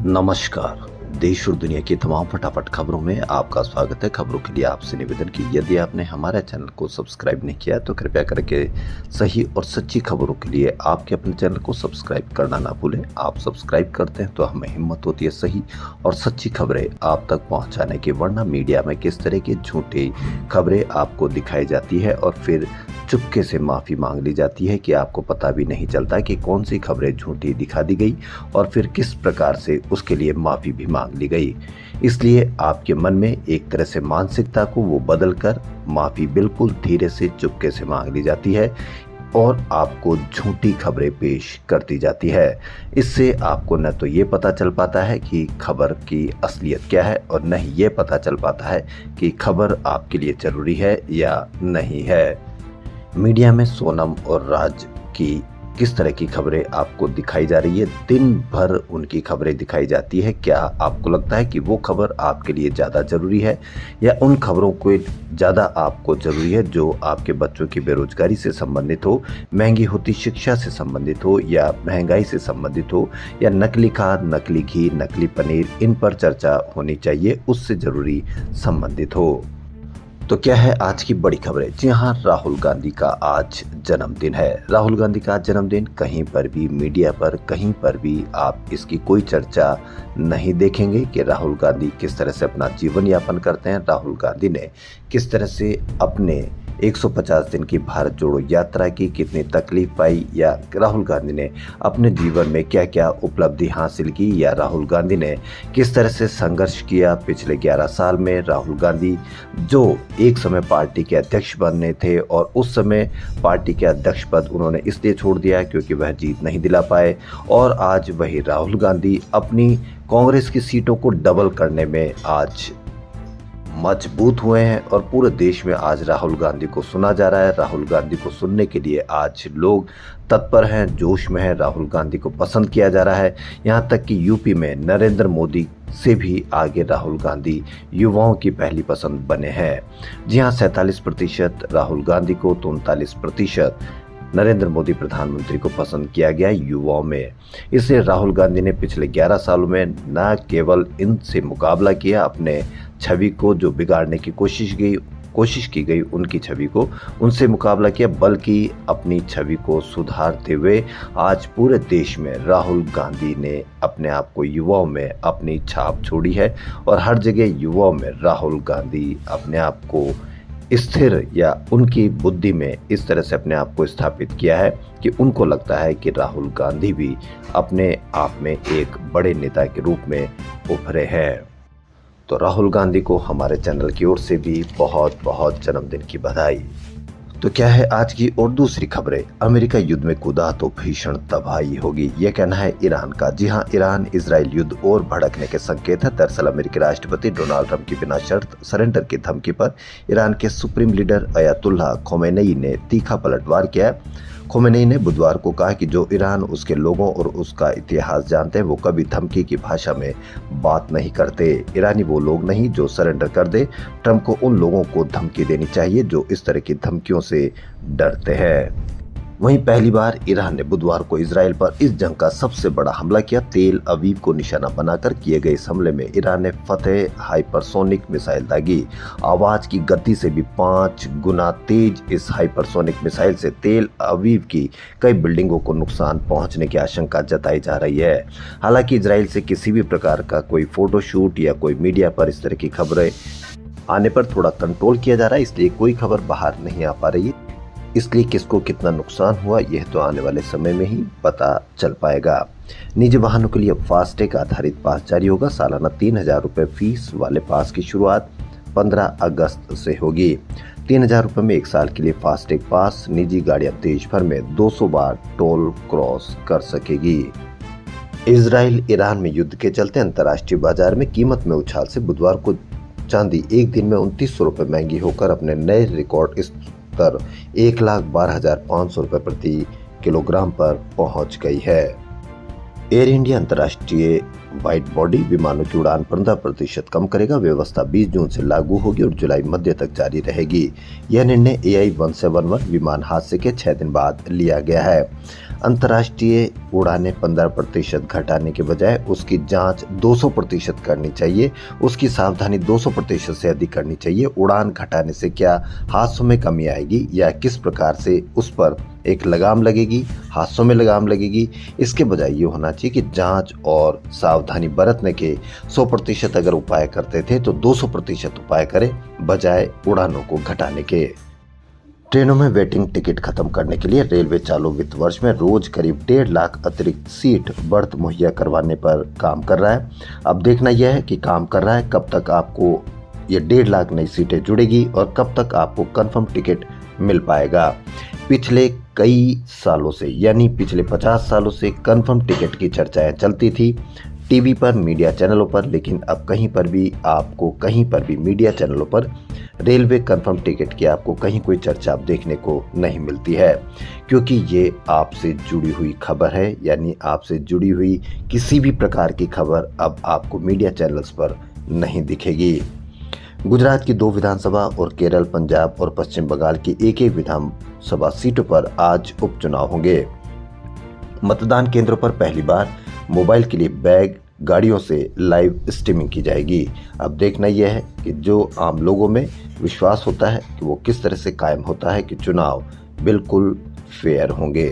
नमस्कार। देश और दुनिया की तमाम फटाफट खबरों में आपका स्वागत है। खबरों के लिए आपसे निवेदन की यदि आपने हमारे चैनल को सब्सक्राइब नहीं किया तो कृपया करके सही और सच्ची खबरों के लिए आपके अपने चैनल को सब्सक्राइब करना ना भूलें। आप सब्सक्राइब करते हैं तो हमें हिम्मत होती है सही और सच्ची खबरें आप तक पहुंचाने की, वरना मीडिया में किस तरह की झूठी खबरें आपको दिखाई जाती है और फिर चुपके से माफ़ी मांग ली जाती है कि आपको पता भी नहीं चलता कि कौन सी खबरें झूठी दिखा दी गई और फिर किस प्रकार से उसके लिए माफ़ी भी मांग ली गई। इसलिए आपके मन में एक तरह से मानसिकता को वो बदल कर माफ़ी बिल्कुल धीरे से चुपके से मांग ली जाती है और आपको झूठी खबरें पेश करती जाती है। इससे आपको न तो ये पता चल पाता है कि खबर की असलियत क्या है और न ही ये पता चल पाता है कि खबर आपके लिए ज़रूरी है या नहीं है। मीडिया में सोनम और राज की किस तरह की खबरें आपको दिखाई जा रही है, दिन भर उनकी खबरें दिखाई जाती है। क्या आपको लगता है कि वो खबर आपके लिए ज़्यादा ज़रूरी है या उन खबरों को ज़्यादा आपको ज़रूरी है जो आपके बच्चों की बेरोजगारी से संबंधित हो, महंगी होती शिक्षा से संबंधित हो या महंगाई से संबंधित हो या नकली खाद, नकली घी, नकली पनीर, इन पर चर्चा होनी चाहिए, उससे ज़रूरी संबंधित हो। तो क्या है आज की बड़ी खबरें? जी हाँ, राहुल गांधी का आज जन्मदिन है। राहुल गांधी का जन्मदिन कहीं पर भी मीडिया पर कहीं पर भी आप इसकी कोई चर्चा नहीं देखेंगे कि राहुल गांधी किस तरह से अपना जीवन यापन करते हैं। राहुल गांधी ने किस तरह से अपने 150 दिन की भारत जोड़ो यात्रा की कितनी तकलीफ पाई, या राहुल गांधी ने अपने जीवन में क्या क्या उपलब्धि हासिल की, या राहुल गांधी ने किस तरह से संघर्ष किया पिछले 11 साल में। राहुल गांधी जो एक समय पार्टी के अध्यक्ष बनने थे और उस समय पार्टी के अध्यक्ष पद उन्होंने इसलिए छोड़ दिया क्योंकि वह जीत नहीं दिला पाए, और आज वही राहुल गांधी अपनी कांग्रेस की सीटों को डबल करने में आज मजबूत हुए हैं और पूरे देश में आज राहुल गांधी को सुना जा रहा है। राहुल गांधी को सुनने के लिए आज लोग तत्पर हैं, जोश में हैं। राहुल गांधी को पसंद किया जा रहा है। यहाँ तक कि यूपी में नरेंद्र मोदी से भी आगे राहुल गांधी युवाओं की पहली पसंद बने हैं। जी हाँ, 47% राहुल गांधी को तो 39% नरेंद्र मोदी प्रधानमंत्री को पसंद किया गया युवाओं में। इसलिए राहुल गांधी ने पिछले 11 सालों में न केवल इनसे मुकाबला किया, अपने छवि को जो बिगाड़ने की कोशिश की गई उनकी छवि को उनसे मुकाबला किया, बल्कि अपनी छवि को सुधारते हुए आज पूरे देश में राहुल गांधी ने अपने आप को युवाओं में अपनी छाप छोड़ी है और हर जगह युवाओं में राहुल गांधी अपने आप को स्थिर या उनकी बुद्धि में इस तरह से अपने आप को स्थापित किया है कि उनको लगता है कि राहुल गांधी भी अपने आप में एक बड़े नेता के रूप में उभरे हैं। तो राहुल गांधी को हमारे चैनल की ओर से भी बहुत बहुत जन्मदिन की बधाई। तो क्या है आज की और दूसरी खबरें? अमेरिका युद्ध में कूदा तो भीषण तबाही होगी, यह कहना है ईरान का। जी हां, ईरान इजराइल युद्ध और भड़कने के संकेत है। दरअसल अमेरिकी राष्ट्रपति डोनाल्ड ट्रंप की बिना शर्त सरेंडर की धमकी पर ईरान के सुप्रीम लीडर अयातुल्लाह खोमेनी ने तीखा पलटवार किया। खोमेनी ने बुधवार को कहा कि जो ईरान, उसके लोगों और उसका इतिहास जानते हैं वो कभी धमकी की भाषा में बात नहीं करते। ईरानी वो लोग नहीं जो सरेंडर कर दे। ट्रंप को उन लोगों को धमकी देनी चाहिए जो इस तरह की धमकियों से डरते हैं। वहीं पहली बार ईरान ने बुधवार को इजराइल पर इस जंग का सबसे बड़ा हमला किया। तेल अवीव को निशाना बनाकर किए गए इस हमले में ईरान ने फतेह हाइपरसोनिक मिसाइल दागी। आवाज की गति से भी 5 गुना तेज इस हाइपरसोनिक मिसाइल से तेल अवीव की कई बिल्डिंगों को नुकसान पहुंचने की आशंका जताई जा रही है। हालांकि इजराइल से किसी भी प्रकार का कोई फोटोशूट या कोई मीडिया पर इस तरह की खबरें आने पर थोड़ा कंट्रोल किया जा रहा है, इसलिए कोई खबर बाहर नहीं आ पा रही है। इसलिए किसको कितना नुकसान हुआ यह तो आने वाले समय में ही पता चल पाएगा। निजी वाहनों के लिए फास्टैग आधारित पास जारी होगा। सालाना 3,000 रुपये फीस वाले पास की शुरुआत 15 अगस्त से होगी। 3,000 रुपये में 1 साल के लिए फास्टैग पास। निजी गाड़ियां देश भर में 200 बार टोल क्रॉस कर सकेगी। इजराइल ईरान में युद्ध के चलते अंतर्राष्ट्रीय बाजार में कीमत में उछाल से बुधवार को चांदी एक दिन में 2900 रुपये महंगी होकर अपने नए रिकॉर्ड स्तर 1,12,500 रुपये प्रति किलोग्राम पर पहुंच गई है। एयर इंडिया अंतर्राष्ट्रीय वाइड बॉडी विमानों की उड़ान 15% कम करेगा। व्यवस्था 20 जून से लागू होगी और जुलाई मध्य तक जारी रहेगी। यह निर्णय AI-171 विमान हादसे के 6 दिन बाद लिया गया है। अंतर्राष्ट्रीय उड़ानें 15% घटाने के बजाय उसकी जांच 200% करनी चाहिए। उसकी सावधानी 200% से अधिक करनी चाहिए। उड़ान घटाने से क्या हादसों में कमी आएगी या किस प्रकार से उस पर एक लगाम लगेगी, हादसों में लगाम लगेगी, इसके बजाय ये होना चाहिए कि जांच और सावधानी बरतने के 100% अगर उपाय करते थे तो 200% उपाय करें बजाय उड़ानों को घटाने के। ट्रेनों में वेटिंग टिकट खत्म करने के लिए रेलवे चालू वित्त वर्ष में रोज करीब 1.5 लाख अतिरिक्त सीट बर्थ मुहैया करवाने पर काम कर रहा है। अब देखना यह है कि काम कर रहा है, कब तक आपको ये 1.5 लाख नई सीटें जुड़ेगी और कब तक आपको कंफर्म टिकट मिल पाएगा। पिछले कई सालों से यानी पिछले 50 सालों से कंफर्म टिकट की चर्चाएं चलती थी टीवी पर, मीडिया चैनलों पर, लेकिन अब कहीं पर भी मीडिया चैनलों पर रेलवे कंफर्म टिकट की आपको कहीं कोई चर्चा आप देखने को नहीं मिलती है, क्योंकि ये आपसे जुड़ी हुई खबर है। यानी आपसे जुड़ी हुई किसी भी प्रकार की खबर अब आपको मीडिया चैनल्स पर नहीं दिखेगी। गुजरात की 2 विधानसभा और केरल, पंजाब और पश्चिम बंगाल की एक विधानसभा सीटों पर आज उपचुनाव होंगे। मतदान केंद्रों पर पहली बार मोबाइल के लिए बैग गाड़ियों से लाइव स्ट्रीमिंग की जाएगी। अब देखना यह है कि जो आम लोगों में विश्वास होता है कि वो किस तरह से कायम होता है कि चुनाव बिल्कुल फेयर होंगे।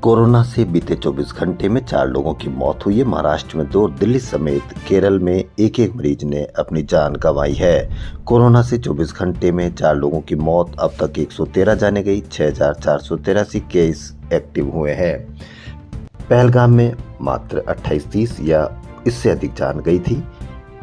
कोरोना से बीते 24 घंटे में 4 लोगों की मौत हुई है। महाराष्ट्र में 2, दिल्ली समेत केरल में एक मरीज ने अपनी जान गंवाई है। कोरोना से 24 घंटे में 4 लोगों की मौत, अब तक 113 जाने गई। 6,483 केस एक्टिव हुए हैं। पहलगाम में मात्र 28-30 या इससे अधिक जान गई थी।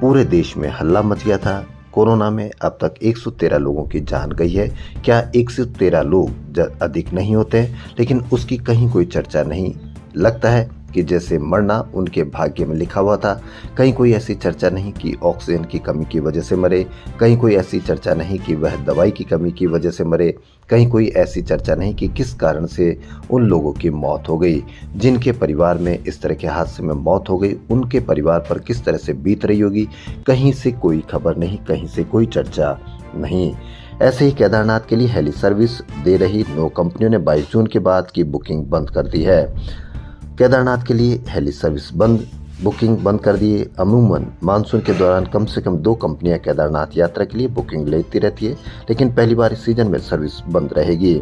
पूरे देश में हल्ला मच गया था। कोरोना में अब तक 113 लोगों की जान गई है। क्या 113 लोग अधिक नहीं होते, लेकिन उसकी कहीं कोई चर्चा नहीं। लगता है कि जैसे मरना उनके भाग्य में लिखा हुआ था। कहीं कोई ऐसी चर्चा नहीं कि ऑक्सीजन की कमी की वजह से मरे, कहीं कोई ऐसी चर्चा नहीं कि वह दवाई की कमी की वजह से मरे, कहीं कोई ऐसी चर्चा नहीं कि किस कारण से उन लोगों की मौत हो गई। जिनके परिवार में इस तरह के हादसे में मौत हो गई, उनके परिवार पर किस तरह से बीत रही होगी, कहीं से कोई खबर नहीं, कहीं से कोई चर्चा नहीं। ऐसे ही केदारनाथ के लिए हेली सर्विस दे रही 9 कंपनियों ने 22 जून के बाद की बुकिंग बंद कर दी है। केदारनाथ के लिए हेली सर्विस बुकिंग बंद कर दी है। अमूमन मानसून के दौरान कम से कम 2 कंपनियां केदारनाथ यात्रा के लिए बुकिंग लेती रहती है, लेकिन पहली बार इस सीजन में सर्विस बंद रहेगी,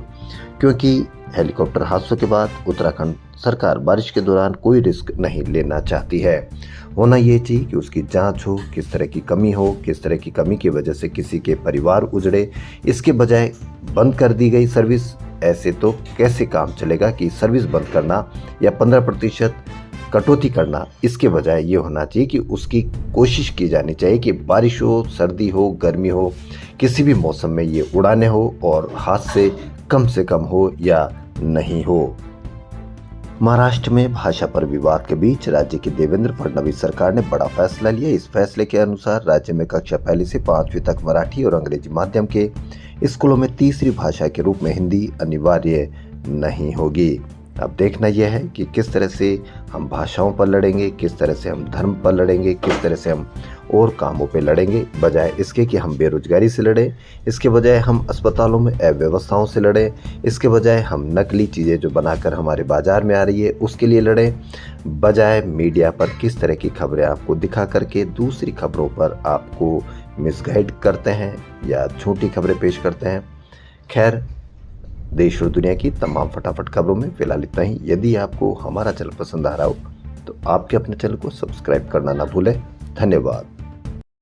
क्योंकि हेलीकॉप्टर हादसों के बाद उत्तराखंड सरकार बारिश के दौरान कोई रिस्क नहीं लेना चाहती है। होना ये चाहिए कि उसकी जांच हो, किस तरह की कमी हो, किस तरह की कमी की वजह से किसी के परिवार उजड़े, इसके बजाय बंद कर दी गई सर्विस। ऐसे तो कैसे काम चलेगा कि सर्विस बंद करना या 15% कटौती करना, इसके बजाय ये होना चाहिए कि उसकी कोशिश की जानी चाहिए कि बारिश हो, सर्दी हो, गर्मी हो, किसी भी मौसम में ये उड़ाने हो और हादसे कम से कम हो या नहीं हो। महाराष्ट्र में भाषा पर विवाद के बीच राज्य की देवेंद्र फडणवीस सरकार ने बड़ा फैसला लिया। इस फैसले के अनुसार राज्य में कक्षा 1 से 5वीं तक मराठी और अंग्रेजी माध्यम के स्कूलों में तीसरी भाषा के रूप में हिंदी अनिवार्य नहीं होगी। अब देखना यह है कि किस तरह से हम भाषाओं पर लड़ेंगे, किस तरह से हम धर्म पर लड़ेंगे, किस तरह से हम और कामों पे लड़ेंगे, बजाय इसके कि हम बेरोजगारी से लड़ें, इसके बजाय हम अस्पतालों में अव्यवस्थाओं से लड़ें, इसके बजाय हम नकली चीज़ें जो बनाकर हमारे बाजार में आ रही है उसके लिए लड़ें, बजाय मीडिया पर किस तरह की खबरें आपको दिखा करके दूसरी खबरों पर आपको मिसगाइड करते हैं या झूठी खबरें पेश करते हैं। खैर, देश और दुनिया की तमाम फटाफट खबरों में फिलहाल इतना ही। यदि आपको हमारा चैनल पसंद आ रहा हो तो आपके अपने चैनल को सब्सक्राइब करना ना भूलें। धन्यवाद।